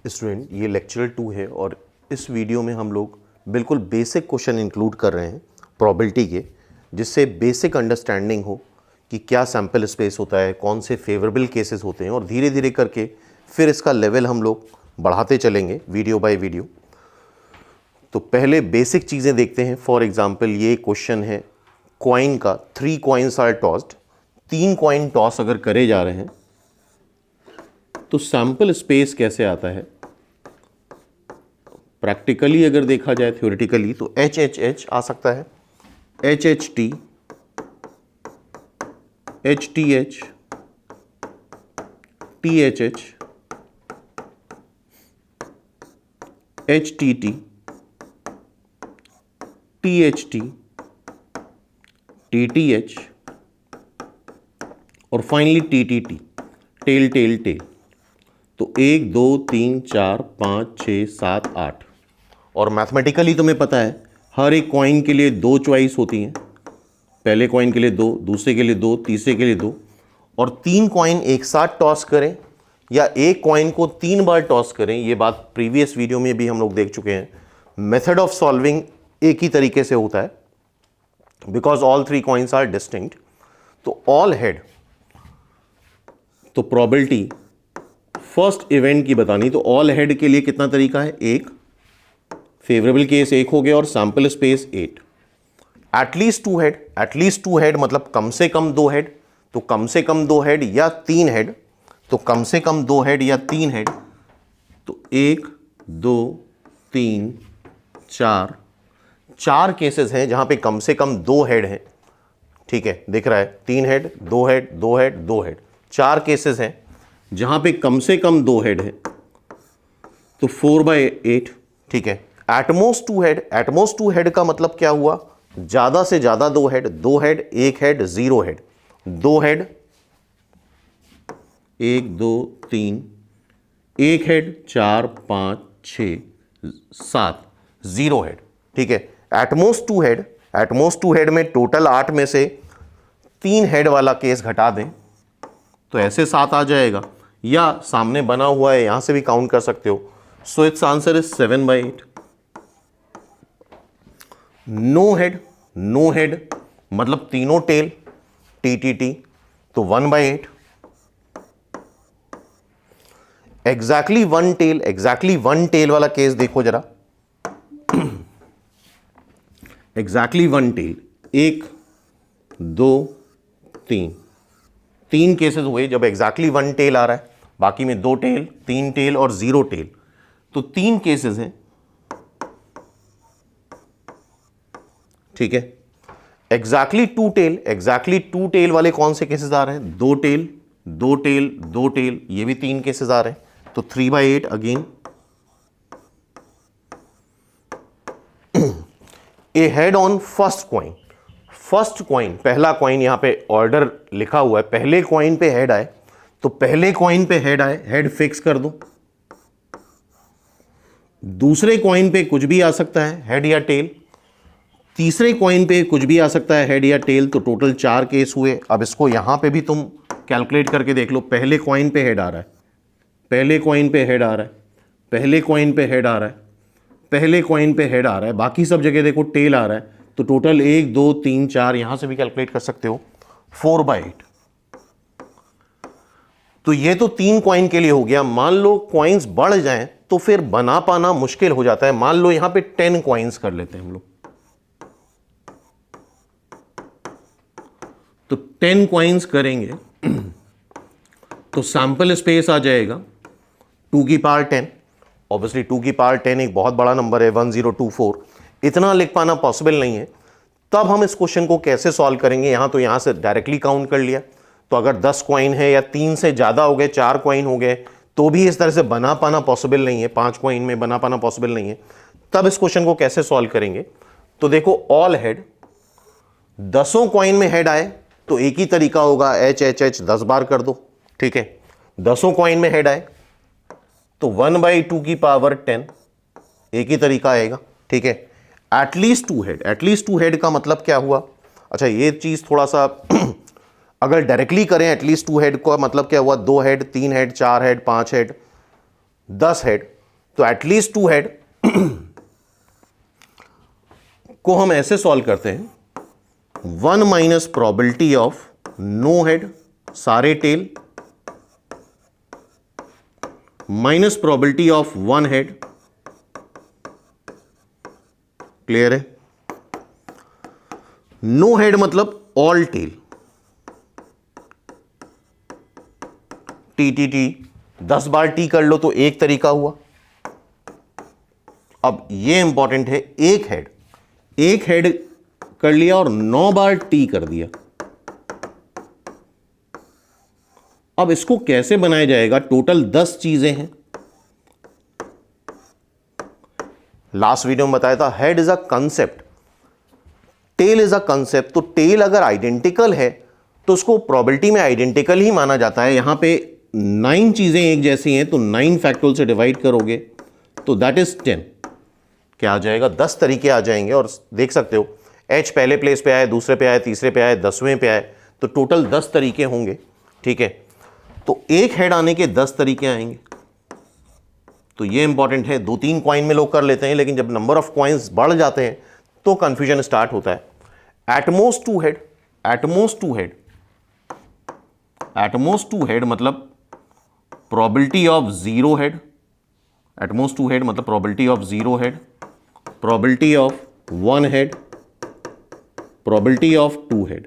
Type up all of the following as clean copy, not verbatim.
Student, ये lecture 2 है और इस वीडियो में हम लोग बिल्कुल बेसिक क्वेश्चन इंक्लूड कर रहे हैं प्रोबेबिलिटी के, जिससे बेसिक अंडरस्टैंडिंग हो कि क्या सैम्पल स्पेस होता है, कौन से फेवरेबल केसेस होते हैं, और धीरे धीरे करके फिर इसका लेवल हम लोग बढ़ाते चलेंगे वीडियो बाय वीडियो। तो पहले बेसिक चीज़ें देखते हैं। फॉर एग्जांपल ये क्वेश्चन है कॉइन का, 3 coins are tossed, 3 coin toss अगर करे जा रहे हैं तो सैंपल स्पेस कैसे आता है। प्रैक्टिकली अगर देखा जाए, थ्योरेटिकली, तो एच एच एच आ सकता है, H H T, H T H, T H H, H T T, T H T, T T H और finally T T T, tail tail tail. तो 1 2 3 4 5 6 7 8 और मैथमेटिकली तुम्हें पता है हर एक कॉइन के लिए 2 चॉइस होती हैं। पहले कॉइन के लिए 2, दूसरे के लिए 2, तीसरे के लिए 2, और 3 कॉइन एक साथ टॉस करें या एक कॉइन को 3 बार टॉस करें, ये बात प्रीवियस वीडियो में भी हम लोग देख चुके हैं। मेथड ऑफ सॉल्विंग एक ही तरीके से होता है because all 3 coins are distinct. तो ऑल हेड, तो प्रोबेबिलिटी फर्स्ट इवेंट की बतानी, तो ऑल हेड के लिए कितना तरीका है, एक फेवरेबल केस 1 हो गया और sample space 8। At least 2 head, at least 2 head मतलब कम से कम 2 हेड, तो कम से कम 2 हेड या 3 हेड, तो कम से कम 2 हेड या 3 हेड। तो 1 2 3 4, 4 केसेस हैं जहां पे कम से कम 2 हेड हैं। ठीक है, दिख रहा है, 3 head, 2 head, 2 head, 2 head, 4 cases हैं जहां पे कम से कम 2 हेड है। तो 4/8। ठीक है, एटमोस्ट 2 हेड, एटमोस्ट 2 हेड का मतलब क्या हुआ, ज्यादा से ज्यादा 2 head, 2 head, 1 head, 0 head, 2 head, 1 2 3, 1 head, 4 5 6 7, 0 head. ठीक है, एटमोस्ट 2 हेड, एटमोस्ट 2 हेड में टोटल 8 में से 3 हेड वाला केस घटा दें तो ऐसे 7 आ जाएगा, या सामने बना हुआ है यहां से भी काउंट कर सकते हो। So its answer is 7/8। No head, no head मतलब तीनों टेल, टी टी टी, तो 1/8। एग्जैक्टली 1 टेल, एग्जैक्टली 1 टेल वाला केस देखो जरा। एग्जैक्टली 1 टेल, 1 2 3, 3 केसेस हुए जब एग्जैक्टली 1 टेल आ रहा है, बाकी में 2 टेल, 3 टेल और 0 टेल, तो 3 केसेस हैं। ठीक है, एग्जैक्टली 2 टेल, एग्जैक्टली 2 टेल वाले कौन से केसेस आ रहे हैं, 2 टेल, 2 टेल, 2 टेल, ये भी 3 केसेस आ रहे हैं। तो 3/8 again. A head on first coin, first coin, पहला कॉइन, यहां पे ऑर्डर लिखा हुआ है, पहले कॉइन पे हेड आए तो पहले कॉइन पे हेड आए, हेड फिक्स कर दो। दूसरे कॉइन पे कुछ भी आ सकता है, हेड या टेल। तीसरे कॉइन पे कुछ भी आ सकता है, हेड या टेल। तो टोटल 4 केस हुए। अब इसको यहां पे भी तुम कैलकुलेट करके देख लो। पहले कॉइन पे हेड आ रहा है, पहले कॉइन पे हेड आ रहा है, पहले कॉइन पे हेड आ रहा है, पहले कॉइन पे हेड आ रहा है, बाकी सब जगह देखो टेल आ रहा है। तो टोटल 1 2 3 4, यहां से भी कैलकुलेट कर सकते हो, 4/8। तो ये तो 3 कॉइन के लिए हो गया। मान लो कॉइन्स बढ़ जाएं तो फिर बना पाना मुश्किल हो जाता है। मान लो यहां पे 10 कॉइन्स कर लेते हैं हम लोग, तो 10 कॉइन्स करेंगे तो सैंपल स्पेस आ जाएगा 2 की पावर 10। ऑब्वियसली 2 की पावर 10 एक बहुत बड़ा नंबर है, 1024। इतना लिख पाना पॉसिबल नहीं है। तब हम इस क्वेश्चन को कैसे सॉल्व करेंगे, यहां तो यहां से डायरेक्टली काउंट कर लिया। तो अगर 10 कॉइन है या 3 से ज्यादा हो गए, 4 कॉइन हो गए, तो भी इस तरह से बना पाना पॉसिबल नहीं है, 5 कॉइन में बना पाना पॉसिबल नहीं है। तब इस क्वेश्चन को कैसे सॉल्व करेंगे, तो देखो ऑल हेड, 10 कॉइन में हेड आए तो एक ही तरीका होगा, एच एच एच 10 बार कर दो। ठीक है, 10 कॉइन में हेड आए तो 1/2 की पावर 10, एक ही तरीका आएगा। ठीक है, एटलीस्ट 2 हेड, एटलीस्ट 2 हेड का मतलब क्या हुआ। अच्छा, ये चीज थोड़ा सा अगर डायरेक्टली करें एटलीस्ट 2 हेड का मतलब क्या हुआ, 2 head, 3 head, 4 head, 5 head, 10 head, तो एटलीस्ट 2 हेड को हम ऐसे सॉल्व करते हैं 1 minus probability of no head सारे tail minus probability of 1 head. Clear है? नो हेड मतलब ऑल टेल, टी 10 बार टी कर लो तो एक तरीका हुआ। अब ये इंपॉर्टेंट है, एक हेड कर लिया और 9 बार टी कर दिया। अब इसको कैसे बनाया जाएगा? टोटल 10 चीजें हैं। लास्ट वीडियो में बताया था head is a concept, tail is a concept. तो टेल अगर आइडेंटिकल है तो उसको प्रोबेबिलिटी में आइडेंटिकल ही माना जाता है। यहां पे 9 चीजें एक जैसी हैं तो 9 फैक्टोरियल से डिवाइड करोगे तो दैट इज 10। क्या आ जाएगा? 10 तरीके आ जाएंगे। और देख सकते हो एच पहले प्लेस पे आए, दूसरे पे आए, तीसरे पे आए, 10वें पे आए, तो टोटल 10 तरीके होंगे। ठीक है, तो एक हेड आने के 10 तरीके आएंगे। तो ये इंपॉर्टेंट है। 2-3 कॉइन में लोग कर लेते हैं, लेकिन जब नंबर ऑफ कॉइन्स बढ़ जाते हैं तो कंफ्यूजन स्टार्ट होता है। At most 2 head, at most 2 head, at most 2 head मतलब probability of 0 head, at most 2 head मतलब probability of 0 head, probability of 1 head, probability of 2 head.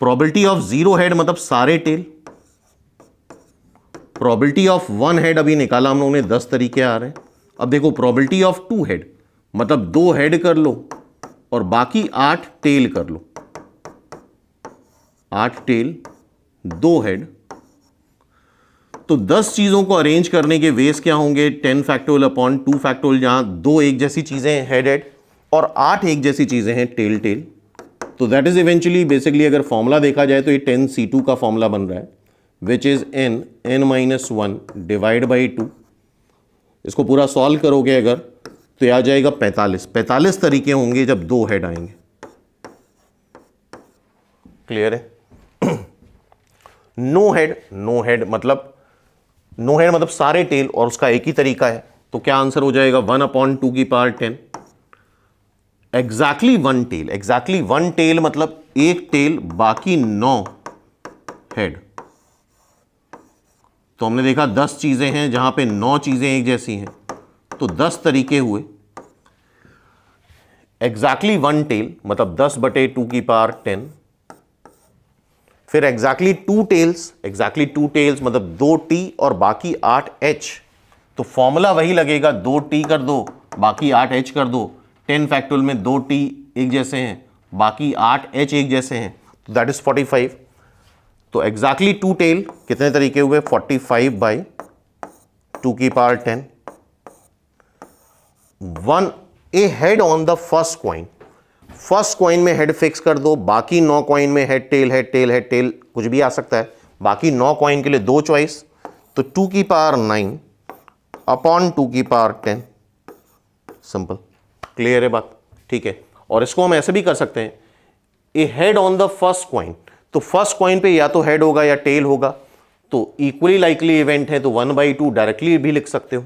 Probability of 0 head मतलब सारे टेल, प्रोबेबिलिटी ऑफ 1 हेड अभी निकाला हम लोगों ने, 10 तरीके आ रहे हैं। अब देखो प्रोबेबिलिटी ऑफ 2 हेड मतलब 2 हेड कर लो और बाकी 8 टेल कर लो, 8 टेल 2 हेड। तो 10 चीजों को अरेंज करने के वेज क्या होंगे? 10 फैक्टोरियल अपॉन 2 फैक्टोरियल, जहां 2 एक जैसी चीजें हैं हेड हेड और 8 एक जैसी चीजें हैं टेल टेल। तो दैट इज इवेंचुअली बेसिकली अगर फॉर्मूला देखा जाए तो ये 10c2 का फॉर्मूला बन रहा है, which is n-1 divide by 2। इसको पूरा सॉल्व करोगे अगर तो आ जाएगा 45 तरीके होंगे जब 2 हेड आएंगे। क्लियर है? नो हेड मतलब सारे टेल और उसका एक ही तरीका है। तो क्या आंसर हो जाएगा? 1/2 एग्जैक्टली 1 टेल, एग्जैक्टली 1 टेल मतलब एक टेल बाकी 9 हेड। तो हमने देखा 10 चीजें हैं जहां पे 9 चीजें एक जैसी हैं, तो 10 तरीके हुए। एग्जैक्टली 1 टेल मतलब 10/2 फिर एग्जैक्टली 2 टेल्स मतलब 2 टी और बाकी 8 एच। तो फॉर्मूला वही लगेगा, 2 टी कर दो बाकी 8 एच कर दो। 10 फैक्टोरियल में 2 टी एक जैसे हैं, बाकी 8 एच एक जैसे हैं, तो दैट इज 45। तो एग्जैक्टली 2 टेल कितने तरीके हुए? 45/2 1 a head on the first coin, first coin में हेड फिक्स कर दो, बाकी 9 कॉइन में हेड टेल कुछ भी आ सकता है। बाकी 9 कॉइन के लिए 2 चॉइस, तो 2⁹ अपॉन 2⁻10। सिंपल, क्लियर है बात? ठीक है। और इसको हम ऐसे भी कर सकते हैं, a head on the first coin, तो फर्स्ट कॉइन पे या तो हेड होगा या टेल होगा, तो इक्वली लाइकली इवेंट है तो 1/2 डायरेक्टली भी लिख सकते हो।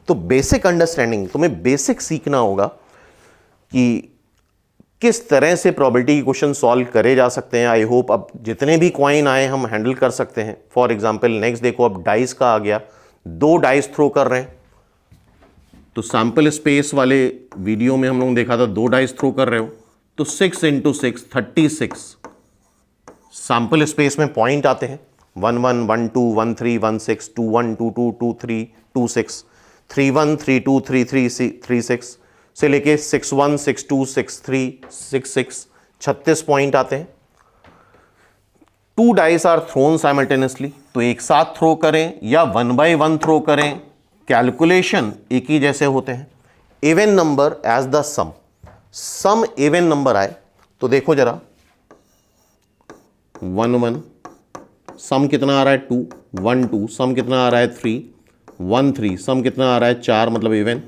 तो बेसिक अंडरस्टैंडिंग, तुम्हें बेसिक सीखना होगा कि किस तरह से प्रोबेबिलिटी के क्वेश्चन सॉल्व करे जा सकते हैं। आई होप अब जितने भी कॉइन आए हम हैंडल कर सकते हैं। फॉर एग्जांपल नेक्स्ट देखो, अब डाइस का आ गया, 2 डाइस थ्रो कर रहे हैं। तो सैंपल स्पेस वाले वीडियो में हम लोगों ने देखा था 2 डाइस थ्रो कर रहे हो तो 6 × 6 36 सैंपल स्पेस में पॉइंट आते हैं। 1 1 1 2 1 3 1 6 2 1 2 2 2 3 2 6 3 1 3 2 3 3 3 6 से लेके 6 1 6 2 6 3 6 6 36 पॉइंट आते हैं। 2 डाइस आर थ्रोन साइमल्टेनियसली, तो एक साथ थ्रो करें या 1 by 1 थ्रो करें, कैलकुलेशन एक ही जैसे होते हैं। Even number as the sum even number आए तो देखो जरा 1 1 सम कितना आ रहा है 2 1 2 सम कितना आ रहा है 3 1 3 सम कितना आ रहा है 4 मतलब इवन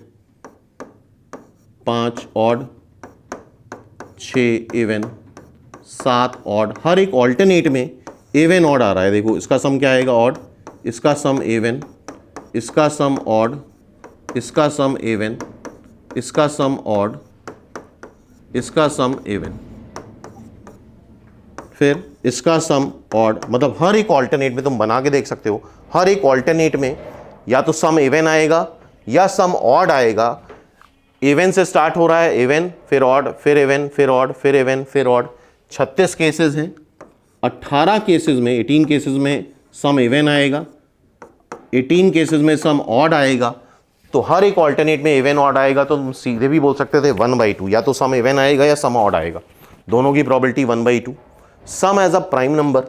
5 ऑड 6 इवन 7 ऑड, हर एक ऑल्टरनेट में इवन ऑड आ रहा है। देखो इसका सम क्या आएगा ऑड, इसका सम इवन, इसका सम ऑड, इसका सम इवन, इसका सम ऑड, इसका सम इवन, फिर इसका सम ऑड। मतलब हर एक ऑल्टरनेट में तुम बना के देख सकते हो, हर एक ऑल्टरनेट में या तो सम इवन आएगा या सम ऑड आएगा। इवन से स्टार्ट हो रहा है, इवन फिर ऑड फिर इवन फिर ऑड फिर इवन फिर ऑड। 36 केसेस हैं, 18 केसेस में 18 केसेस में सम इवन आएगा, 18 केसेस में सम ऑड आएगा। तो हर एक ऑल्टरनेट में इवन ऑड आएगा, तो तुम सीधे भी बोल सकते थे 1/2, या तो सम इवन आएगा या सम ऑड आएगा, दोनों की probability 1/2। Sum as a prime number,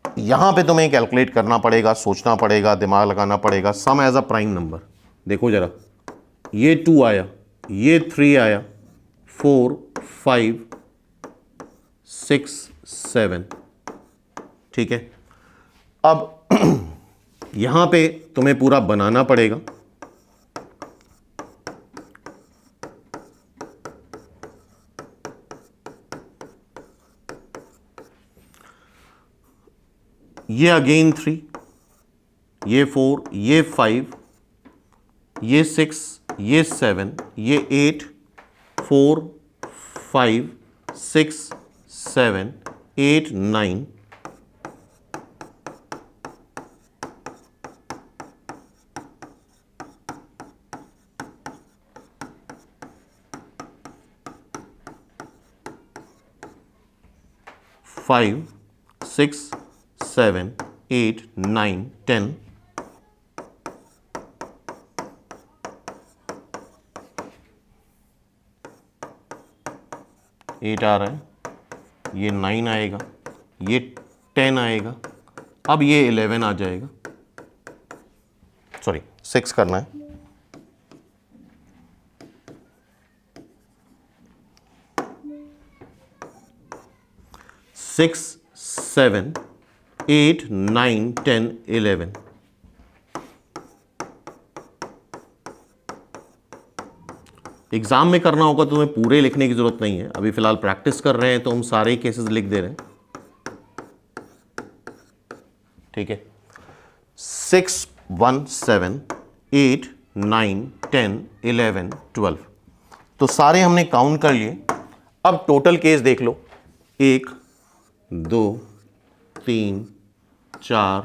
यहां पे तुम्हें कैलकुलेट करना पड़ेगा, सोचना पड़ेगा, दिमाग लगाना पड़ेगा। सम एज अ प्राइम नंबर, देखो जरा, ये 2 आया, ये 3 आया, 4 5 6 7, ठीक है। अब यहां पे तुम्हें पूरा बनाना पड़ेगा। ये अगेन 3, ये 4, ये 5, ये 6, ये 7, ये 8, 4 5 6 7 8 9, फाइव 6 7 8 9 10, 8 आ रहा है, ये 9 आएगा, ये 10 आएगा, अब ये 11 आ जाएगा, सॉरी 6 करना है, सिक्स 7 8 9 10 11। एग्जाम में करना होगा तो तुम्हें पूरे लिखने की जरूरत नहीं है, अभी फिलहाल प्रैक्टिस कर रहे हैं तो हम सारे केसेस लिख दे रहे हैं, ठीक है। 6 1 7 8 9 10 11 12, तो सारे हमने काउंट कर लिए। अब टोटल केस देख लो, 1 2 3 4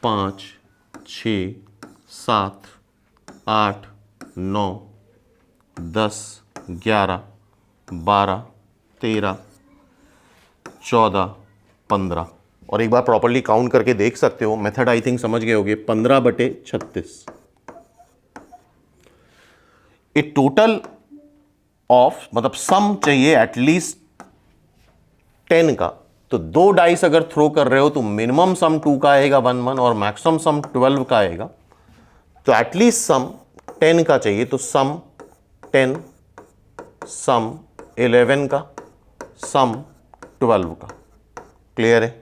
5 6 7 8 9 10 11 12 13 14 15, और एक बार प्रॉपर्ली काउंट करके देख सकते हो, मेथड आई थिंक समझ गए होगे, 15/36। ए टोटल ऑफ, मतलब सम चाहिए एटलीस्ट 10 का, तो 2 डाइस अगर थ्रो कर रहे हो तो मिनिमम सम 2 का आएगा 1 1 और मैक्सिमम सम 12 का आएगा, तो एटलीस्ट सम 10 का चाहिए, तो सम 10, सम 11 का, सम 12 का। क्लियर है?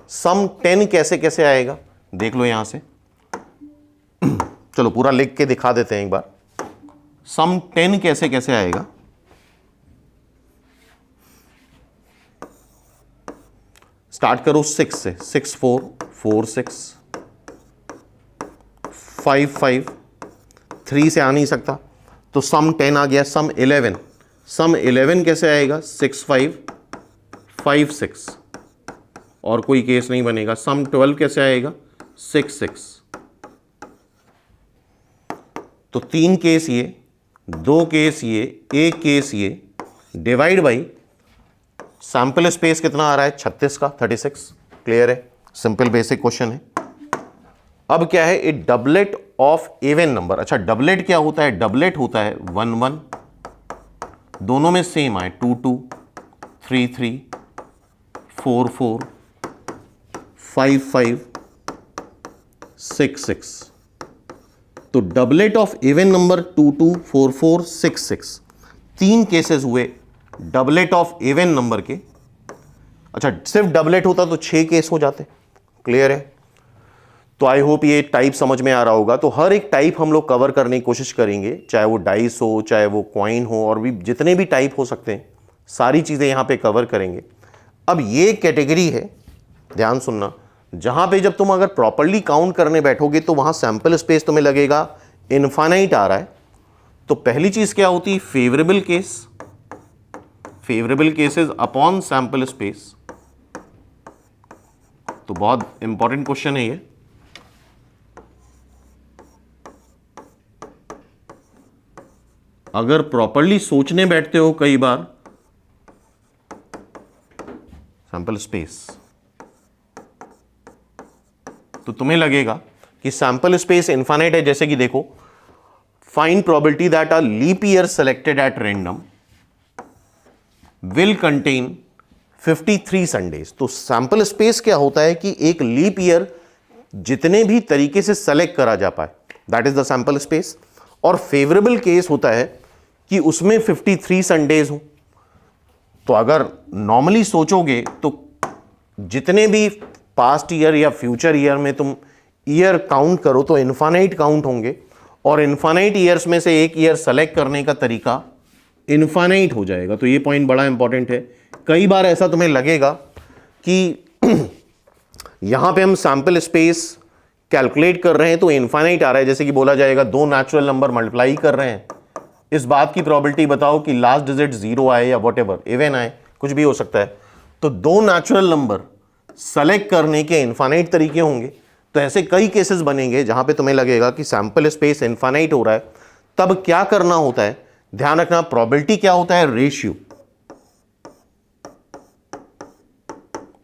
सम 10 कैसे कैसे आएगा देख लो यहां से, चलो पूरा लिख के दिखा देते हैं एक बार। सम 10 कैसे कैसे आएगा, स्टार्ट करो 6 से, 6 4 4 6 5 5, 3 से आ नहीं सकता, तो सम 10 आ गया। सम 11, सम 11 कैसे आएगा, 6 5 5 6, और कोई केस नहीं बनेगा। सम 12 कैसे आएगा, 6 6, तो 3 केस ये, 2 केस ये, 1 केस ये, डिवाइड बाई सैंपल स्पेस कितना आ रहा है, 36 का 36। क्लियर है? सिंपल बेसिक क्वेश्चन है। अब क्या है, ए डबलेट ऑफ इवन नंबर। अच्छा, डबलेट क्या होता है, डबलेट होता है 1 1, दोनों में सेम आए, 2 2 3 3 4 4 5 5 6 6, तो doublet of even number 2 2 4 4 6 6, 3 cases हुए डबलेट ऑफ इवन नंबर के। अच्छा, सिर्फ डबलेट होता तो 6 केस हो जाते। क्लियर है? तो आई होप ये टाइप समझ में आ रहा होगा। तो हर एक टाइप हम लोग कवर करने की कोशिश करेंगे, चाहे वो डाइस हो, चाहे वो कॉइन हो, और भी जितने भी टाइप हो सकते हैं सारी चीज़ें यहाँ पे कवर करेंगे। अब ये कैटेगरी है, ध्यान सुनना, जहां पे जब तुम अगर प्रॉपरली काउंट करने बैठोगे तो वहां सैंपल स्पेस तुम्हें लगेगा इनफाइनाइट आ रहा है। तो पहली चीज क्या होती है, favourable case, favourable cases upon sample space. तो बहुत इंपॉर्टेंट क्वेश्चन है ये। अगर प्रॉपरली सोचने बैठते हो कई बार सैंपल स्पेस, तो तुम्हें लगेगा कि सैंपल स्पेस इनफाइनाइट है। जैसे कि देखो, find probability that a leap year selected at random will contain 53 Sundays. तो सैंपल स्पेस क्या होता है कि एक लीप ईयर जितने भी तरीके से सेलेक्ट करा जा पाए, that is the sample space. और फेवरेबल केस होता है कि उसमें 53 संडेज हो। तो अगर नॉर्मली सोचोगे तो जितने भी पास्ट ईयर या फ्यूचर ईयर में तुम ईयर काउंट करो तो इनफाइनाइट काउंट होंगे, और इनफाइनाइट ईयर्स में से एक ईयर सेलेक्ट करने का तरीका इनफाइनाइट हो जाएगा। तो ये पॉइंट बड़ा इंपॉर्टेंट है। कई बार ऐसा तुम्हें लगेगा कि यहां पे हम सैंपल स्पेस कैलकुलेट कर रहे हैं तो इनफाइनाइट आ रहा है। जैसे कि बोला जाएगा दो नेचुरल नंबर मल्टीप्लाई कर रहे हैं, इस बात की प्रोबेबिलिटी बताओ कि लास्ट डिजिट 0 आए या व्हाटएवर इवन आए, कुछ भी हो सकता है। तो दो नेचुरल नंबर सेलेक्ट करने के इनफाइनाइट तरीके होंगे। तो ऐसे कई केसेस बनेंगे जहां पे तुम्हें लगेगा कि सैंपल स्पेस इनफाइनाइट हो रहा है। तब क्या करना होता है, ध्यान रखना, प्रोबेबिलिटी क्या होता है, ratio,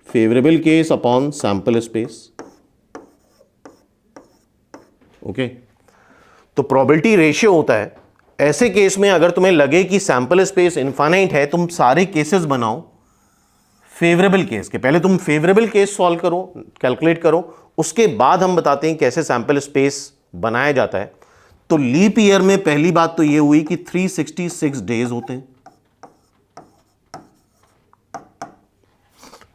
favourable case upon sample space. Okay, तो प्रोबेबिलिटी रेशियो होता है। ऐसे केस में अगर तुम्हें लगे कि सैंपल स्पेस इनफाइनाइट है, तुम सारे केसेस बनाओ फेवरेबल केस के। पहले तुम फेवरेबल केस सॉल्व करो, कैलकुलेट करो, उसके बाद हम बताते हैं कैसे सैंपल स्पेस बनाया जाता है। तो लीप ईयर में पहली बात तो ये हुई कि 366 डेज होते हैं,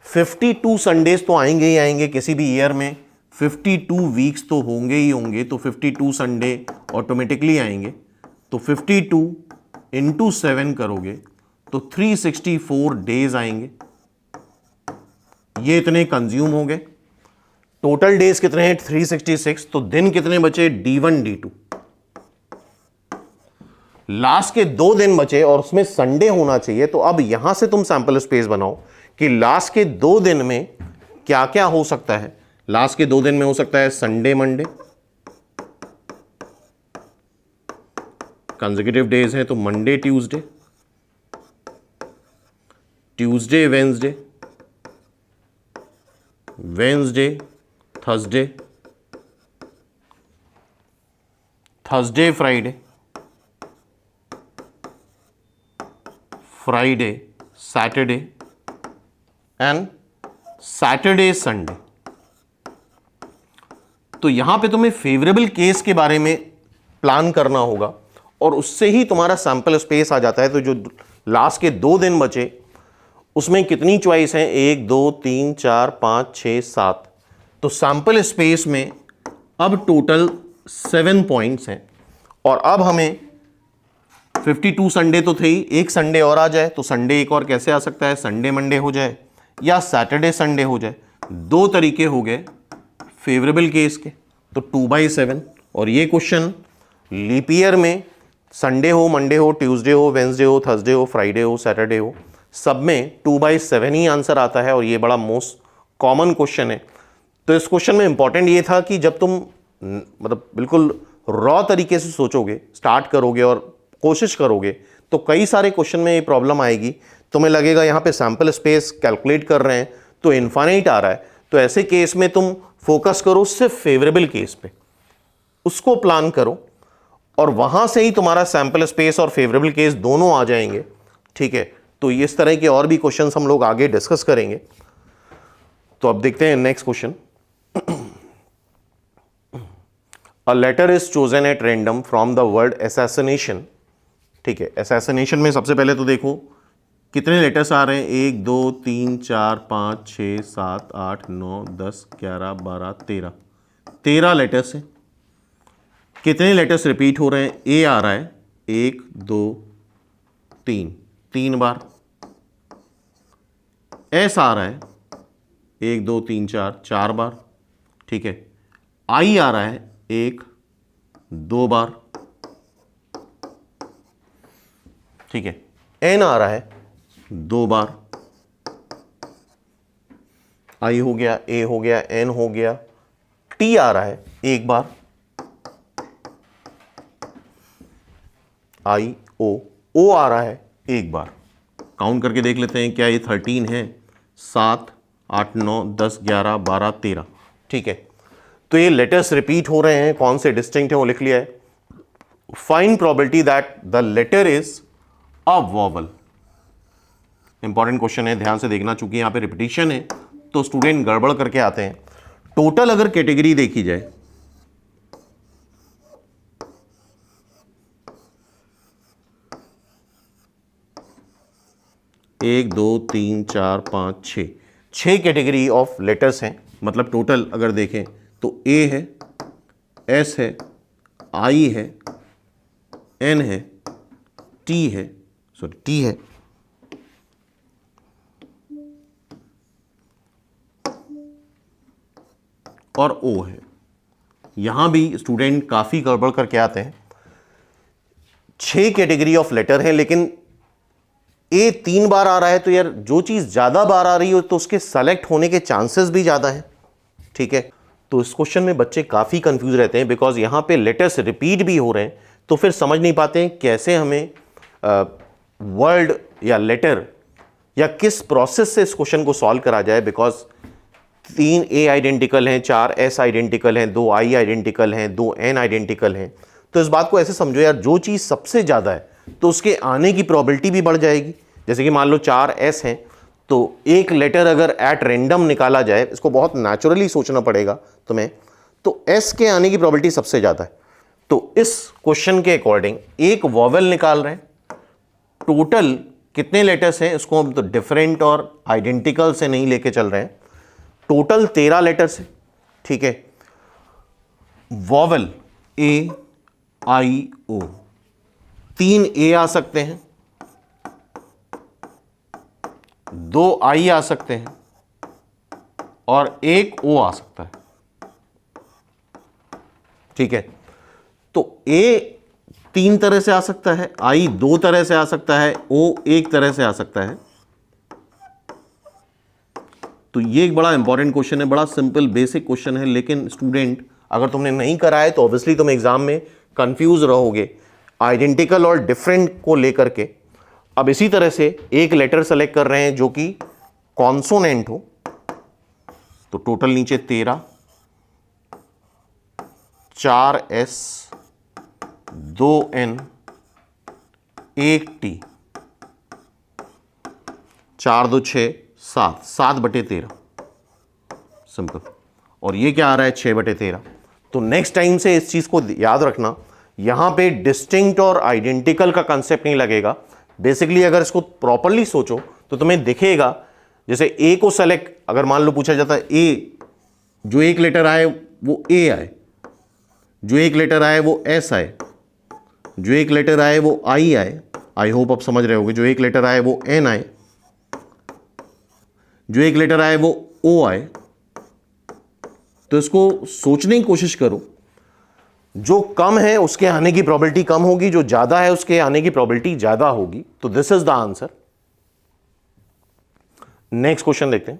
52 संडेज तो आएंगे ही आएंगे किसी भी ईयर में, 52 वीक्स तो होंगे ही होंगे। तो 52 संडे ऑटोमेटिकली आएंगे। तो 52 इंटू 7 करोगे तो 364 डेज आएंगे। ये इतने कंज्यूम हो गए। टोटल डेज कितने हैं, 366। तो दिन कितने बचे, D1 D2। लास्ट के 2 दिन बचे और उसमें संडे होना चाहिए। तो अब यहां से तुम सैंपल स्पेस बनाओ कि लास्ट के 2 दिन में क्या क्या हो सकता है। लास्ट के 2 दिन में हो सकता है संडे मंडे, कंसेक्यूटिव डेज हैं तो Monday Tuesday, Tuesday Wednesday, Wednesday Thursday, Thursday Friday, Friday Saturday and Saturday Sunday. तो यहां पे तुम्हें फेवरेबल केस के बारे में प्लान करना होगा और उससे ही तुम्हारा सैंपल स्पेस आ जाता है। तो जो लास्ट के 2 दिन बचे उसमें कितनी चॉइस है, 1 2 3 4 5 6 7। तो सैंपल स्पेस में अब टोटल 7 पॉइंट्स हैं। और अब हमें 52 संडे तो थे ही, एक संडे और आ जाए तो संडे एक और कैसे आ सकता है, संडे मंडे हो जाए या सैटरडे संडे हो जाए। 2 तरीके हो गए फेवरेबल केस के। तो 2/7। और ये क्वेश्चन लीप ईयर में संडे हो, मंडे हो, ट्यूसडे हो, वेंसडे हो, थर्सडे हो, फ्राइडे हो, सैटरडे हो, सब में 2/7 ही आंसर आता है। और ये बड़ा मोस्ट कॉमन क्वेश्चन है। तो इस क्वेश्चन में इंपॉर्टेंट ये था कि जब तुम मतलब बिल्कुल रॉ तरीके से सोचोगे, स्टार्ट करोगे और कोशिश करोगे, तो कई सारे क्वेश्चन में ये प्रॉब्लम आएगी। तुम्हें लगेगा यहाँ पे सैंपल स्पेस कैलकुलेट कर रहे हैं तो इनफाइनाइट आ रहा है। तो ऐसे केस में तुम फोकस करो सिर्फ फेवरेबल केस पे, उसको प्लान करो और वहां से ही तुम्हारा सैंपल स्पेस और फेवरेबल केस दोनों आ जाएंगे। ठीक है, तो इस तरह के और भी क्वेश्चंस हम लोग आगे डिस्कस करेंगे। तो अब देखते हैं next question. A letter is chosen at random from the word assassination. ठीक है, असैसिनेशन में सबसे पहले तो देखो कितने लेटर्स आ रहे हैं, 1 2 3 4 5 6 7 8 9 10 11 12 13, 13 लेटर्स हैं। कितने लेटर्स रिपीट हो रहे हैं, ए आ रहा है 1 2 3, 3 बार। एस आ रहा है 1 2 3 4, 4 बार। ठीक है, आई आ रहा है 1 2 बार, ठीक है, एन आ रहा है 2 बार, आई हो गया, ए हो गया, एन हो गया, टी आ रहा है 1 बार, आई ओ आ रहा है 1 बार। काउंट करके देख लेते हैं क्या ये 13 है, 7 8 9 10 11 12 13, ठीक है। तो ये लेटर्स रिपीट हो रहे हैं, कौन से डिस्टिंक्ट है वो लिख लिया है। Find probability that the letter is a vowel. Important question है, ध्यान से देखना, चूंकि यहां पे रिपीटिशन है तो स्टूडेंट गड़बड़ करके आते हैं। टोटल अगर कैटेगरी देखी जाए, एक दो तीन चार पांच छह कैटेगरी ऑफ लेटर्स हैं। मतलब टोटल अगर देखें तो ए है, एस है, आई है, एन है, टी है, और ओ है। यहां भी स्टूडेंट काफी गड़बड़ करके आते हैं। 6 कैटेगरी ऑफ लेटर है, लेकिन ए 3 बार आ रहा है, तो यार जो चीज ज्यादा बार आ रही हो तो उसके सेलेक्ट होने के चांसेस भी ज्यादा है, ठीक है। तो इस क्वेश्चन में बच्चे काफी कंफ्यूज रहते हैं, बिकॉज यहां पे लेटर्स रिपीट भी हो रहे हैं, तो फिर समझ नहीं पाते हैं कैसे हमें वर्ड या लेटर या किस प्रोसेस से इस क्वेश्चन को सॉल्व करा जाए। बिकॉज 3 ए आइडेंटिकल हैं, 4 एस आइडेंटिकल हैं, 2 आई आइडेंटिकल हैं, 2 एन आइडेंटिकल हैं। तो इस बात को ऐसे समझो यार, जो चीज़ सबसे ज़्यादा है तो उसके आने की प्रोबेबिलिटी भी बढ़ जाएगी। जैसे कि मान लो 4 एस हैं, तो एक लेटर अगर एट रेंडम निकाला जाए, इसको बहुत नेचुरली सोचना पड़ेगा तुम्हें, तो एस के आने की प्रोबेबिलिटी सबसे ज़्यादा है। तो इस क्वेश्चन के अकॉर्डिंग एक वॉवेल निकाल रहे हैं। टोटल कितने लेटर्स हैं इसको हम तो डिफरेंट और आइडेंटिकल से नहीं लेके चल रहे हैं। टोटल 13 लेटर्स है, ठीक है। वॉवेल ए आई ओ, 3 ए आ सकते हैं, 2 आई आ सकते हैं और 1 ओ आ सकता है, ठीक है। तो ए 3 तरह से आ सकता है, आई 2 तरह से आ सकता है, ओ 1 तरह से आ सकता है। तो ये एक बड़ा इंपॉर्टेंट क्वेश्चन है, बड़ा सिंपल बेसिक क्वेश्चन है, लेकिन स्टूडेंट अगर तुमने नहीं करा है तो ऑब्वियसली तुम एग्जाम में कंफ्यूज रहोगे आइडेंटिकल और डिफरेंट को लेकर के। अब इसी तरह से एक लेटर सेलेक्ट कर रहे हैं जो कि कॉन्सोनेंट हो, तो टोटल नीचे 13, 4 एस, 2 एन, 1 टी, 4 2 6 7, 7/13, सिंपल। और ये क्या आ रहा है 6/13। तो नेक्स्ट टाइम से इस चीज को याद रखना, यहां पे डिस्टिंक्ट और आइडेंटिकल का कंसेप्ट नहीं लगेगा। बेसिकली अगर इसको प्रॉपरली सोचो तो तुम्हें दिखेगा, जैसे ए को सेलेक्ट अगर मान लो पूछा जाता है, ए जो एक लेटर आए वो ए आए, जो एक लेटर आए वो एस आए, जो एक लेटर आए वो आई आए। आई होप आप समझ रहे होगे। जो एक लेटर आए वो एन आए, जो एक लेटर आए वो ओ आए। तो इसको सोचने की कोशिश करो, जो कम है उसके आने की प्रोबेबिलिटी कम होगी, जो ज्यादा है उसके आने की प्रोबेबिलिटी ज्यादा होगी। तो this is the answer. Next question देखते हैं।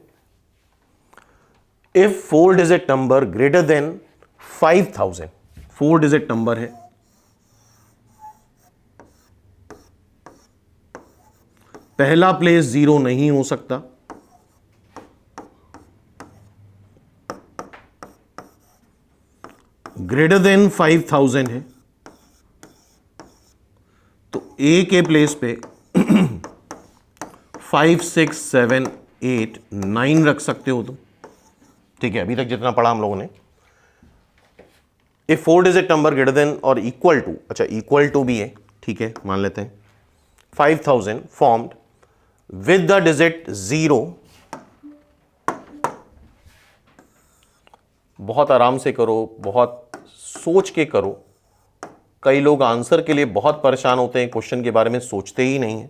If 4 digit number greater than 5000, 4 digit number है, पहला प्लेस 0 नहीं हो सकता, ग्रेटर देन 5000 है, तो ए के प्लेस पे 5 6 7 8 9 रख सकते हो तुम, ठीक है। अभी तक जितना पढ़ा हम लोगों ने, if 4 digit number greater than और इक्वल टू, अच्छा इक्वल टू भी है, ठीक है, मान लेते हैं, 5000 फॉर्म्ड विद द डिजिट 0। बहुत आराम से करो, बहुत सोच के करो। कई लोग आंसर के लिए बहुत परेशान होते हैं, क्वेश्चन के बारे में सोचते ही नहीं है,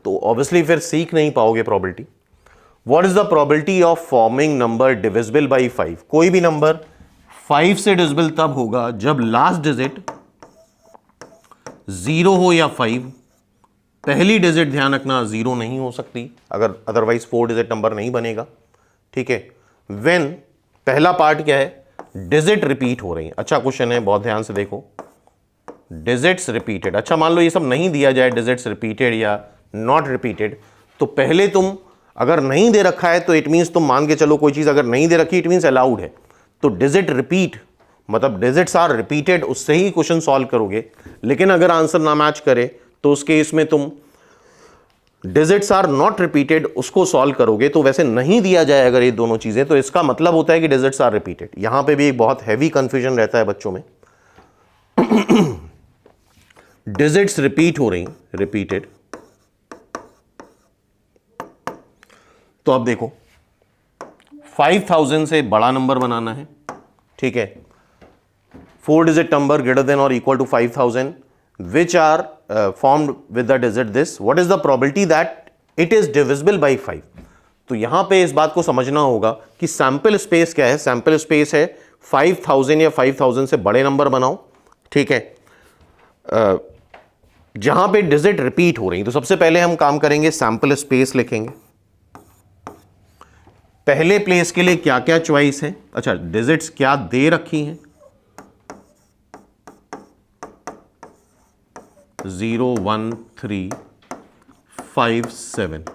तो ऑब्वियसली फिर सीख नहीं पाओगे probability. What is the probability of forming number divisible by 5? कोई भी नंबर 5 से डिविजिबल तब होगा जब लास्ट डिजिट 0 हो या 5। पहली डिजिट ध्यान रखना 0 नहीं हो सकती, अगर अदरवाइज 4 डिजिट नंबर नहीं बनेगा, ठीक है। व्हेन पहला पार्ट क्या है, डिजिट रिपीट हो रही है। अच्छा क्वेश्चन है, बहुत ध्यान से देखो, डिजिट्स रिपीटेड। अच्छा मान लो ये सब नहीं दिया जाए, डिजिट्स रिपीटेड या नॉट रिपीटेड, तो पहले तुम अगर नहीं दे रखा है तो इट मींस तुम मान के चलो कोई चीज अगर नहीं दे रखी इट मींस अलाउड है। तो डिजिट रिपीट मतलब डिजिट्स आर रिपीटेड, उससे ही क्वेश्चन सॉल्व करोगे। लेकिन अगर आंसर ना मैच करे तो उस केस में तुम डिजिट्स आर नॉट रिपीटेड उसको सॉल्व करोगे। तो वैसे नहीं दिया जाए अगर ये दोनों चीजें, तो इसका मतलब होता है कि डिजिट्स आर रिपीटेड। यहां पे भी एक बहुत हैवी कंफ्यूजन रहता है बच्चों में। डिजिट्स रिपीट हो रही, रिपीटेड, तो अब देखो 5000 से बड़ा नंबर बनाना है, ठीक है। 4 डिजिट नंबर ग्रेटर देन और equal to 5000 which are formed with the digit this, what is the probability that it is divisible by 5? तो यहां पे इस बात को समझना होगा कि सैंपल स्पेस क्या है। सैंपल स्पेस है 5000 या 5000 से बड़े नंबर बनाओ, ठीक है, जहां पे डिजिट रिपीट हो रही। तो सबसे पहले हम काम करेंगे, सैंपल स्पेस लिखेंगे। पहले प्लेस के लिए क्या क्या चॉइस है, अच्छा डिजिट्स क्या दे रखी हैं, 0 1 3 5 7,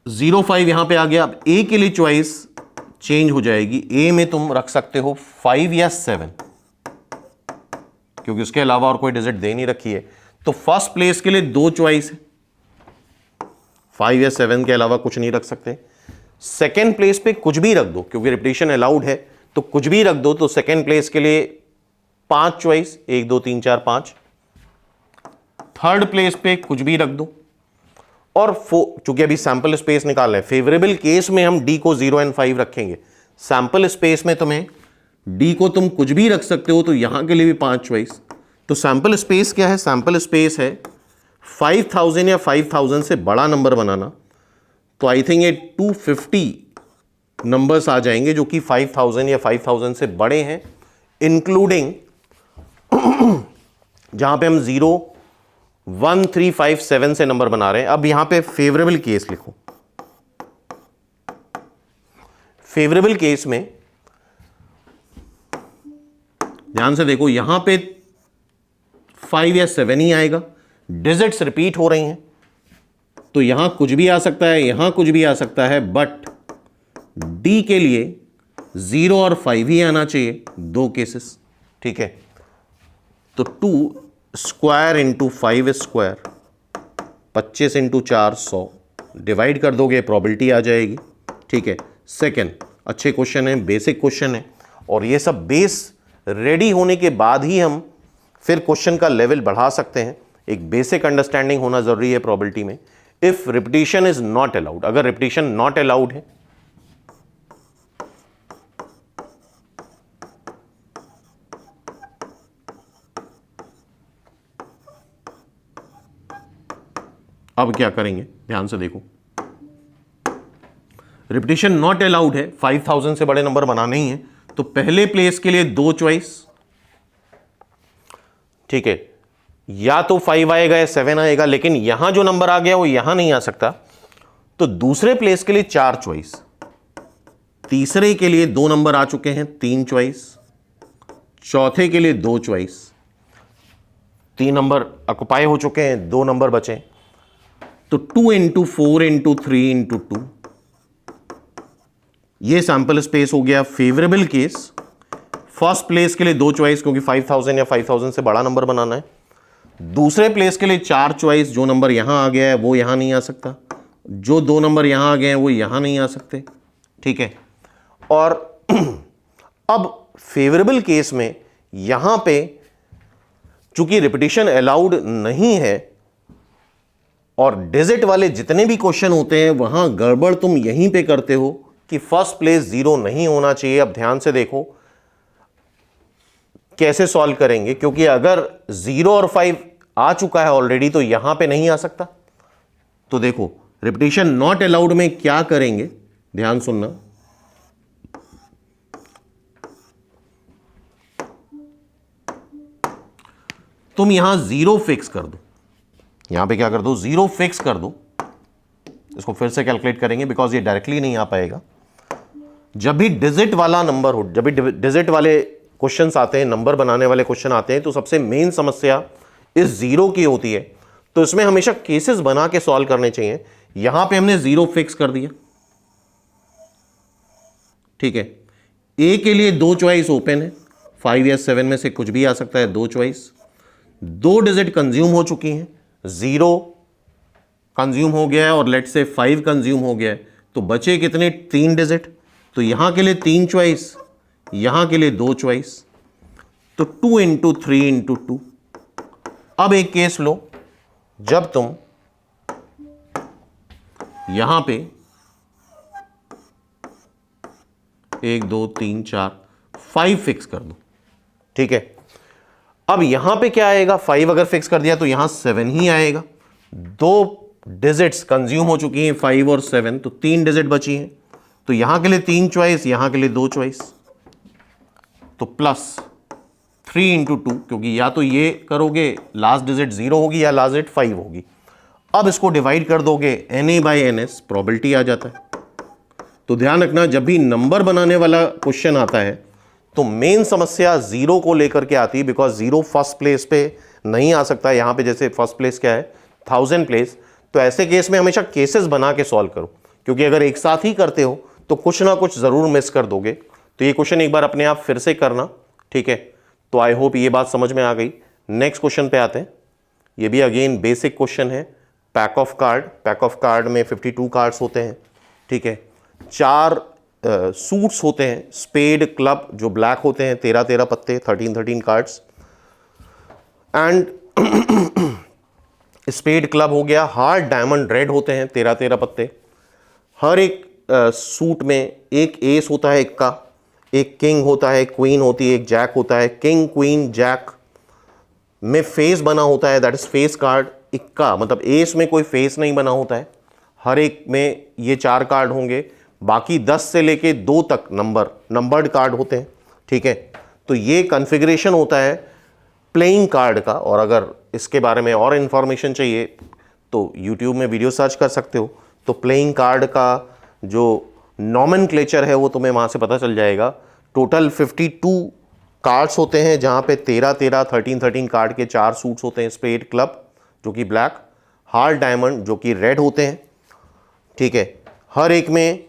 0 5 यहां पे आ गया। अब ए के लिए चॉइस चेंज हो जाएगी, ए में तुम रख सकते हो 5 या 7, क्योंकि उसके अलावा और कोई डिजिट दे नहीं रखी है। तो फर्स्ट प्लेस के लिए 2 चॉइस है, 5 या 7 के अलावा कुछ नहीं रख सकते। सेकेंड प्लेस पे कुछ भी रख दो, क्योंकि रिपीटिशन अलाउड है तो कुछ भी रख दो। तो सेकेंड प्लेस के लिए 5 चॉइस, 1 2 3 4 5। थर्ड प्लेस पे कुछ भी रख दो। और चूंकि अभी सैंपल स्पेस निकाल रहे हैं, फेवरेबल केस में हम डी को 0 और 5 रखेंगे। सैंपल स्पेस में तुम्हें डी को तुम कुछ भी रख सकते हो, तो यहां के लिए भी 5 चॉइस। तो सैंपल स्पेस क्या है, सैंपल स्पेस है 5000 या 5000 से बड़ा नंबर बनाना। तो आई थिंक ये 250 नंबर्स आ जाएंगे जो कि 5000 या 5000 से बड़े हैं, इंक्लूडिंग जहां पे हम 0 1 3 5 7 से नंबर बना रहे हैं। अब यहां पे फेवरेबल केस लिखो। फेवरेबल केस में ध्यान से देखो, यहां पे 5 या 7 ही आएगा, डिजिट्स रिपीट हो रही हैं, तो यहां कुछ भी आ सकता है, यहां कुछ भी आ सकता है, बट डी के लिए 0 और 5 ही आना चाहिए, 2 केसेस, ठीक है। तो 2 square into 5 square, 25 into 4 100, divide कर दोगे प्रोबेबिलिटी आ जाएगी, ठीक है। सेकेंड, अच्छे क्वेश्चन है, बेसिक क्वेश्चन है, और ये सब बेस रेडी होने के बाद ही हम फिर क्वेश्चन का लेवल बढ़ा सकते हैं। एक बेसिक अंडरस्टैंडिंग होना जरूरी है प्रोबेबिलिटी में। If repetition is not allowed, अगर रिपीटिशन नॉट अलाउड है अब क्या करेंगे, ध्यान से देखो, रिपीटिशन नॉट अलाउड है, 5000 से बड़े नंबर बनाने ही है, तो पहले प्लेस के लिए 2 चॉइस, ठीक है, या तो 5 आएगा या 7 आएगा, लेकिन यहां जो नंबर आ गया वो यहां नहीं आ सकता। तो दूसरे प्लेस के लिए 4 चॉइस, तीसरे के लिए 2 नंबर आ चुके हैं, 3 चॉइस, चौथे के लिए 2 चॉइस, 3 नंबर ऑक्युपाई हो चुके हैं, 2 नंबर बचे। तो 2 इंटू 4 इंटू 3 इंटू 2, ये सैंपल स्पेस हो गया फेवरेबल केस। फर्स्ट प्लेस के लिए 2 चॉइस, क्योंकि 5000 या 5000 से बड़ा नंबर बनाना है। दूसरे प्लेस के लिए 4 चॉइस, जो नंबर यहां आ गया है वो यहां नहीं आ सकता, जो 2 नंबर यहां आ गए हैं वो यहां नहीं आ सकते, ठीक है। और अब फेवरेबल केस में यहां पे चूंकि रिपीटिशन अलाउड नहीं है और डिजिट वाले जितने भी क्वेश्चन होते हैं वहां गड़बड़ तुम यहीं पे करते हो कि फर्स्ट प्लेस 0 नहीं होना चाहिए। अब ध्यान से देखो कैसे सॉल्व करेंगे, क्योंकि अगर 0 और 5 आ चुका है ऑलरेडी तो यहां पे नहीं आ सकता। तो देखो रिपीटिशन नॉट अलाउड में क्या करेंगे, ध्यान सुनना। तुम यहां 0 फिक्स कर दो, यहां पे क्या कर दो, 0 फिक्स कर दो। इसको फिर से कैलकुलेट करेंगे बिकॉज ये डायरेक्टली नहीं आ पाएगा। जब भी डिजिट वाला नंबर हो, जब भी डिजिट वाले क्वेश्चंस आते हैं, नंबर बनाने वाले क्वेश्चन आते हैं, तो सबसे मेन समस्या इस 0 की होती है। तो इसमें हमेशा केसेस बना के सॉल्व करने चाहिए। यहां पे हमने 0 फिक्स कर दिया, ठीक है। ए के लिए 2 चॉइस ओपन है, 5 या 7 में से कुछ भी आ सकता है, 2 चॉइस। 2 डिजिट कंज्यूम हो चुकी हैं, 0 कंज्यूम हो गया है और लेट से 5 कंज्यूम हो गया है, तो बचे कितने, 3 डिजिट। तो यहां के लिए 3 चॉइस, यहां के लिए 2 चॉइस, तो 2 इंटू 3 इंटू 2। अब एक केस लो, जब तुम यहां पे 1 2 3 4 5 फिक्स कर दो, ठीक है। अब यहां पे क्या आएगा, 5 अगर फिक्स कर दिया तो यहां 7 ही आएगा। 2 डिजिट्स कंज्यूम हो चुकी हैं, 5 और 7, तो 3 डिजिट बची हैं। तो यहां के लिए 3 चॉइस, यहां के लिए 2 चॉइस, तो प्लस 3 इंटू 2, क्योंकि या तो ये करोगे लास्ट डिजिट 0 होगी या लास्ट डिजिट 5 होगी। अब इसको डिवाइड कर दोगे Na/ns, प्रोबेबिलिटी आ जाता है। तो ध्यान रखना, जब भी नंबर बनाने वाला क्वेश्चन आता है तो मेन समस्या 0 को लेकर के आती है, बिकॉज 0 फर्स्ट प्लेस पे नहीं आ सकता। यहां पे जैसे फर्स्ट प्लेस क्या है, 1000 प्लेस। तो ऐसे केस में हमेशा केसेस बना के सॉल्व करो, क्योंकि अगर एक साथ ही करते हो तो कुछ ना कुछ जरूर मिस कर दोगे। तो ये क्वेश्चन एक बार अपने आप फिर से करना, ठीक है। तो आई होप ये बात समझ में आ गई। नेक्स्ट क्वेश्चन पे आते हैं। ये भी अगेन बेसिक क्वेश्चन है। Pack of card, pack of card में 52 कार्ड्स होते हैं, ठीक है। 4 सूट्स होते हैं, स्पेड क्लब जो ब्लैक होते हैं, 13 पत्ते, 13 कार्ड्स। एंड स्पेड क्लब हो गया, हार्ट डायमंड रेड होते हैं, 13 पत्ते। हर एक सूट में एक एस होता है एक का, एक किंग होता है, क्वीन होती है, एक जैक होता है। किंग क्वीन जैक में फेस बना होता है, दैट इज फेस कार्ड। इक्का मतलब एस में कोई फेस नहीं बना होता है। हर एक में ये 4 कार्ड होंगे, बाकी 10 से लेके 2 तक नंबर्ड कार्ड होते हैं, ठीक है। तो ये कॉन्फ़िगरेशन होता है प्लेइंग कार्ड का। और अगर इसके बारे में और इन्फॉर्मेशन चाहिए तो यूट्यूब में वीडियो सर्च कर सकते हो। तो प्लेइंग कार्ड का जो नॉमेनक्लेचर है वो तुम्हें वहाँ से पता चल जाएगा। टोटल 52 कार्ड्स होते हैं, जहाँ पे 13 कार्ड के 4 सूट्स होते हैं। स्पेड क्लब जो कि ब्लैक, हार्ट डायमंड जो कि रेड होते हैं, ठीक है। हर एक में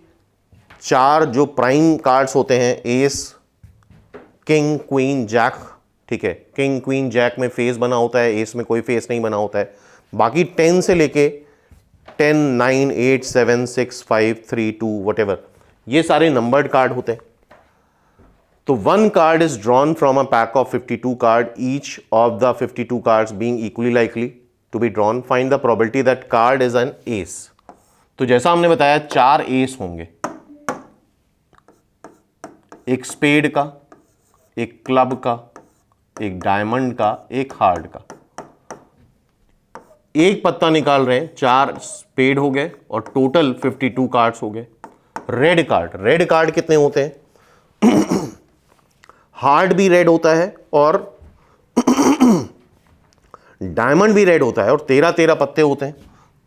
4 जो प्राइम कार्ड्स होते हैं, एस, किंग क्वीन जैक, ठीक है। किंग क्वीन जैक में फेस बना होता है, एस में कोई फेस नहीं बना होता है। बाकी 10 से लेके 10 9 8 7 6 5 3 2 whatever, ये सारे नंबर्ड कार्ड होते हैं। तो 1 card is drawn from a pack of 52 card, each of the 52 cards being equally likely to be drawn, find the probability that card is an ace. तो जैसा हमने बताया 4 एस होंगे, एक स्पेड का, एक क्लब का, एक डायमंड का, एक हार्ट का। एक पत्ता निकाल रहे हैं, 4 स्पेड हो गए और टोटल 52 कार्ड्स हो गए। रेड कार्ड कितने होते हैं? हार्ट भी रेड होता है और डायमंड भी रेड होता है और 13 पत्ते होते हैं।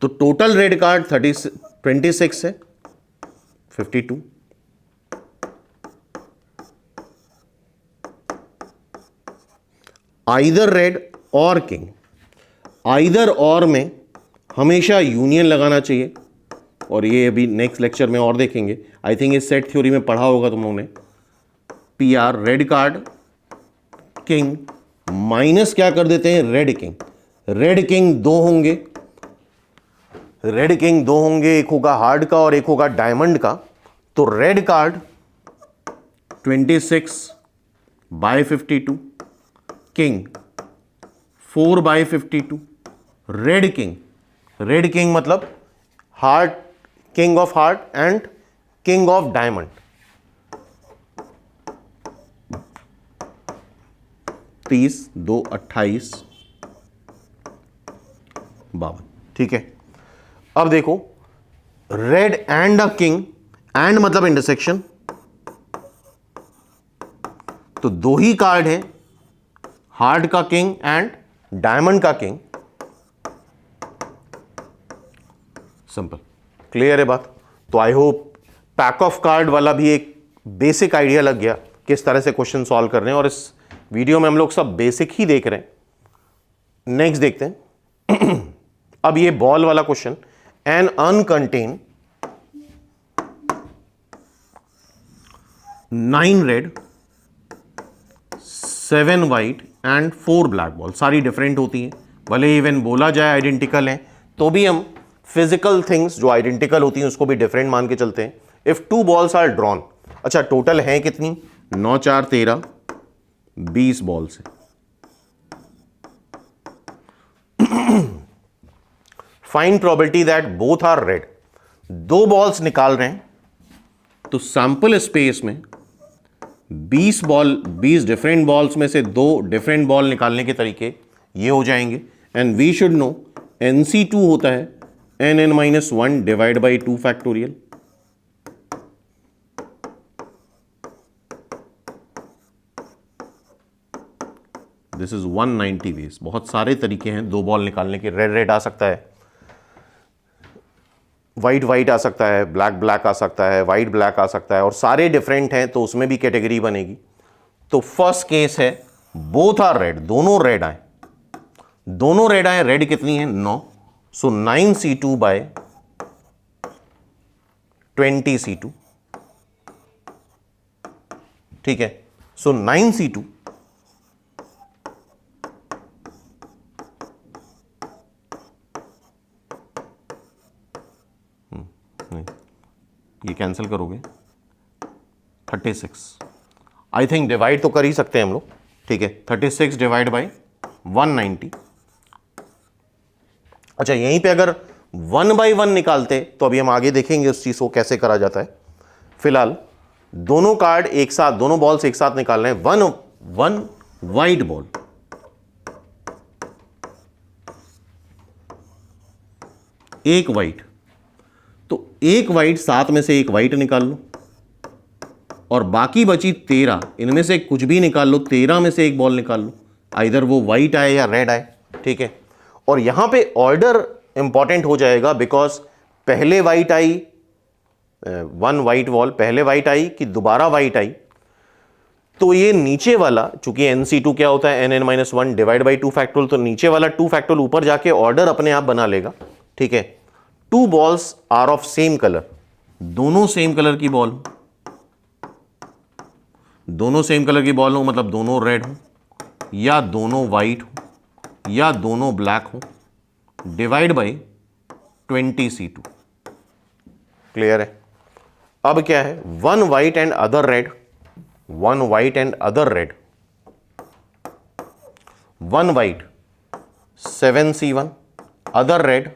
तो टोटल रेड कार्ड 26 है, 52। आइदर रेड और किंग, आइदर और में हमेशा यूनियन लगाना चाहिए। और ये अभी नेक्स्ट लेक्चर में और देखेंगे। आई थिंक इस सेट थ्योरी में पढ़ा होगा तुम लोगों ने। PR red card king minus क्या कर देते हैं, रेड किंग। रेड किंग 2 होंगे, रेड किंग 2 होंगे, एक होगा हार्ड का और एक होगा डायमंड का। तो red card 26/52, king 4/52। Red king मतलब heart, king of heart and king of diamond. 30 2 28 52, ठीक है। अब देखो red and a king, and मतलब इंटरसेक्शन, तो दो ही कार्ड है, हार्ट का किंग एंड डायमंड का किंग। सिंपल, क्लियर है बात। तो I hope pack of card वाला भी एक बेसिक आइडिया लग गया किस तरह से क्वेश्चन सॉल्व कर रहे हैं, और इस वीडियो में हम लोग सब बेसिक ही देख रहे हैं। नेक्स्ट देखते हैं अब ये बॉल वाला question. An urn contains 9 red 7 white and 4 black ball, सारी डिफरेंट होती हैं, भले इवन बोला जाए आइडेंटिकल है तो भी हम फिजिकल थिंग्स जो आइडेंटिकल होती हैं उसको भी डिफरेंट मान के चलते हैं। इफ 2 बॉल्स आर ड्रॉन, अच्छा टोटल है कितनी, 9 4 13 20 बॉल्स है। Find probability that both are red, 2 balls निकाल रहे हैं तो सैंपल स्पेस में 20 डिफरेंट बॉल्स में से 2 डिफरेंट बॉल निकालने के तरीके ये हो जाएंगे। And we should know NC2 होता है nn-1 divide by 2 factorial. This is 190 ways. बहुत सारे तरीके हैं 2 बॉल निकालने के। रेड रेड आ सकता है, वाइट वाइट आ सकता है, ब्लैक ब्लैक आ सकता है, वाइट ब्लैक आ सकता है, और सारे डिफरेंट हैं तो उसमें भी कैटेगरी बनेगी। तो फर्स्ट केस है बोथ आर रेड, दोनों रेड आए, दोनों रेड आए। रेड कितनी है 9, सो 9C2 बाय 20C2, ठीक है। सो 9C2 ये कैंसिल करोगे 36, आई थिंक डिवाइड तो कर ही सकते हैं हम लोग, ठीक है। 36 डिवाइड बाई 190। अच्छा यहीं पे अगर 1 बाई 1 निकालते तो अभी हम आगे देखेंगे उस चीज को कैसे करा जाता है। फिलहाल दोनों कार्ड एक साथ, दोनों बॉल्स एक साथ निकाल रहे हैं। वन वाइट बॉल, एक वाइट, तो एक वाइट, 7 में से एक वाइट निकाल लो और बाकी बची 13, इनमें से कुछ भी निकाल लो, 13 में से एक बॉल निकाल लो, आइदर वो वाइट आए या रेड आए, ठीक है। और यहां पे ऑर्डर इंपॉर्टेंट हो जाएगा बिकॉज पहले वाइट आई, 1 वाइट बॉल पहले वाइट आई कि दोबारा वाइट आई, तो ये नीचे वाला, चूंकि NC2 क्या होता है nn-1 डिवाइड बाई 2 फैक्टोरियल, तो नीचे वाला 2 फैक्टोरियल ऊपर जाके ऑर्डर अपने आप बना लेगा, ठीक है। 2 balls are of same colour, दोनों सेम कलर की बॉल, दोनों सेम कलर की बॉल हो मतलब दोनों रेड हो या दोनों वाइट हो या दोनों ब्लैक हो, डिवाइड बाई 20C2, क्लियर है। अब क्या है, 1 white and other red, 1 white and other red, 1 white 7C1, other red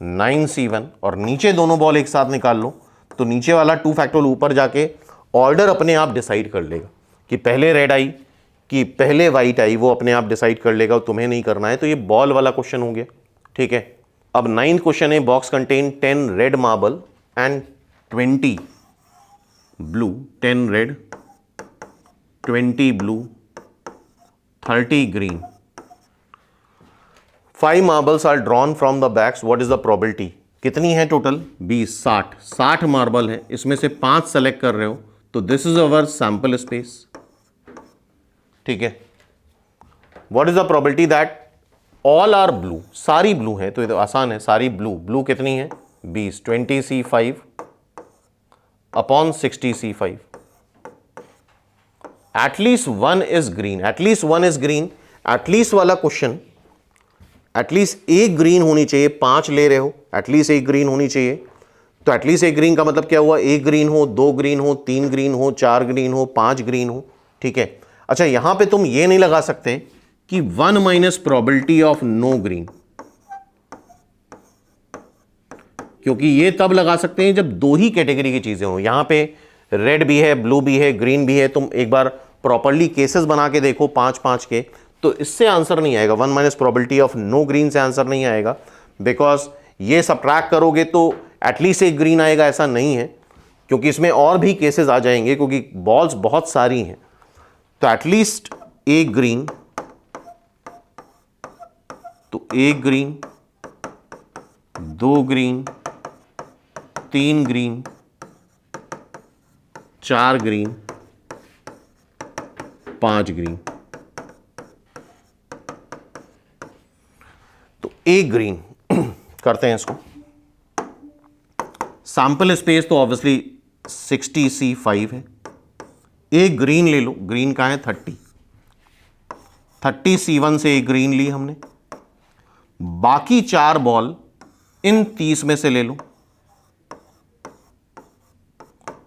9C1, और नीचे दोनों बॉल एक साथ निकाल लो तो नीचे वाला 2 फैक्टोरियल ऊपर जाके ऑर्डर अपने आप डिसाइड कर लेगा कि पहले रेड आई कि पहले वाइट आई, वो अपने आप डिसाइड कर लेगा, तुम्हें नहीं करना है। तो ये बॉल वाला क्वेश्चन हो गया, ठीक है। अब 9th क्वेश्चन है, box contain 10 red marble and 20 blue, 10 red 20 blue 30 green, 5 marbles are drawn from the bags, what is the probability. कितनी है टोटल 20, 60 मार्बल है, इसमें से 5 सेलेक्ट कर रहे हो तो this is our sample space, ठीक है। What is the probability that all are blue, सारी ब्लू है, तो ये तो आसान है, सारी ब्लू, ब्लू कितनी है 20, 20C5 upon 60C5, at least 1 is green, at least 1 is green. At least वाला क्वेश्चन, एटलीस्ट एक ग्रीन होनी चाहिए, 5 ले रहे हो, एटलीस्ट एक ग्रीन होनी चाहिए। तो एटलीस्ट एक ग्रीन का मतलब क्या हुआ, एक ग्रीन हो, 2 ग्रीन हो, 3 ग्रीन हो, 4 ग्रीन हो, 5 ग्रीन हो, ठीक है। अच्छा यहां पे तुम ये नहीं लगा सकते कि 1 minus probability of no green, क्योंकि ये तब लगा सकते हैं जब 2 ही कैटेगरी की चीजें हो। यहां पे रेड भी है, ब्लू भी है, ग्रीन भी है, तुम एक बार प्रॉपर्ली केसेस बना के देखो 5-5 के, तो इससे आंसर नहीं आएगा। 1 minus probability of no green से आंसर नहीं आएगा, बिकॉज ये सब्ट्रैक्ट करोगे तो एटलीस्ट एक ग्रीन आएगा ऐसा नहीं है, क्योंकि इसमें और भी केसेस आ जाएंगे क्योंकि बॉल्स बहुत सारी हैं। तो एटलीस्ट एक ग्रीन, तो एक ग्रीन, दो ग्रीन, तीन ग्रीन, चार ग्रीन, पांच ग्रीन, तो एक ग्रीन करते हैं इसको। सैंपल स्पेस तो ऑब्वियसली 60C5 है। एक ग्रीन ले लो, ग्रीन का है 30C1 से एक ग्रीन ली हमने। बाकी चार बॉल इन 30 में से ले लो,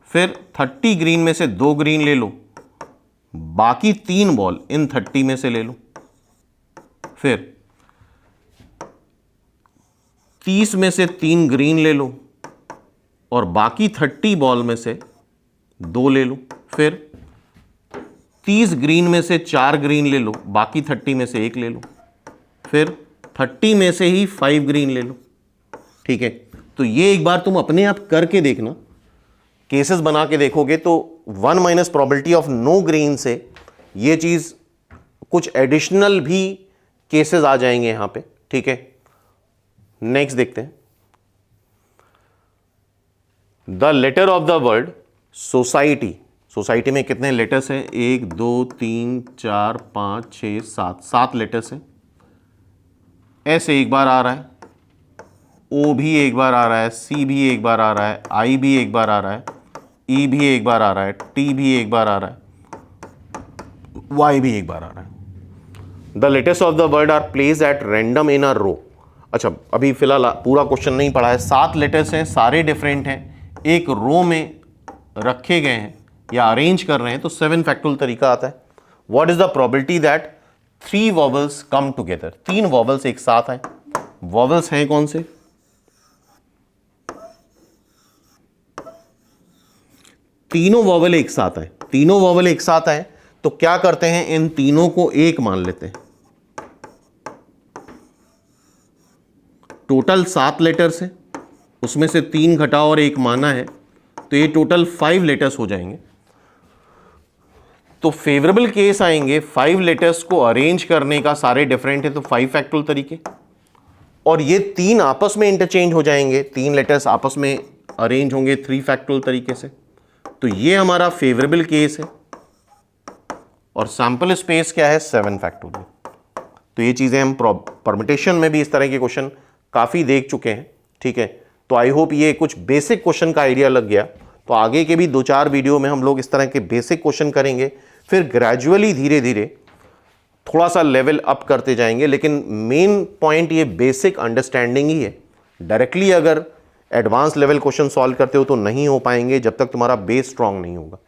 फिर 30 ग्रीन में से दो ग्रीन ले लो, बाकी तीन बॉल इन 30 में से ले लो, फिर 30 में से तीन ग्रीन ले लो और बाकी 30 बॉल में से दो ले लो, फिर 30 ग्रीन में से चार ग्रीन ले लो, बाकी 30 में से एक ले लो, फिर 30 में से ही 5 ग्रीन ले लो। ठीक है, तो ये एक बार तुम अपने आप करके देखना, केसेस बना के देखोगे तो 1 minus probability of no green से ये चीज कुछ एडिशनल भी केसेस आ जाएंगे यहां पे। ठीक है, नेक्स्ट देखते हैं। The letter of the word society. Society में कितने लेटर्स हैं? 1 2 3 4 5 6 7, 7 लेटर्स हैं। ऐसे एक बार आ रहा है, ओ भी एक बार आ रहा है, सी भी एक बार आ रहा है, आई भी एक बार आ रहा है, ई भी एक बार आ रहा है, टी भी एक बार आ रहा है, वाई भी एक बार आ रहा है। The letters of the word are placed at random in a row. अच्छा, अभी फिलहाल पूरा क्वेश्चन नहीं पढ़ा है। 7 लेटर्स हैं, सारे डिफरेंट हैं, एक रो में रखे गए हैं या अरेंज कर रहे हैं, तो 7 फैक्टोरियल तरीका आता है। What is the probability that 3 vowels come together? 3 vowels एक साथ आए। वॉवल्स हैं कौन से? तीनों वॉवल एक साथ आए। तीनों वॉवल एक साथ आए तो क्या करते हैं, इन तीनों को एक मान लेते हैं। टोटल 7 लेटर्स हैं, उसमें से 3 घटाओ और 1 माना है, तो ये टोटल 5 लेटर्स हो जाएंगे। तो फेवरेबल केस आएंगे 5 लेटर्स को अरेंज करने का, सारे डिफरेंट है तो 5 फैक्टोरियल तरीके, और ये 3 आपस में इंटरचेंज हो जाएंगे, 3 लेटर्स आपस में अरेंज होंगे 3 फैक्टोरियल तरीके से। तो ये हमारा फेवरेबल केस है, और सैंपल स्पेस क्या है? 7 फैक्टोरियल। तो ये चीजें हम परम्यूटेशन में भी इस तरह के क्वेश्चन काफी देख चुके हैं। ठीक है, तो आई होप ये कुछ बेसिक क्वेश्चन का आइडिया लग गया। तो आगे के भी 2-4 वीडियो में हम लोग इस तरह के बेसिक क्वेश्चन करेंगे, फिर ग्रेजुअली धीरे धीरे थोड़ा सा लेवल अप करते जाएंगे, लेकिन मेन पॉइंट ये बेसिक अंडरस्टैंडिंग ही है। डायरेक्टली अगर एडवांस लेवल क्वेश्चन सॉल्व करते हो तो नहीं हो पाएंगे जब तक तुम्हारा बेस स्ट्रांग नहीं होगा।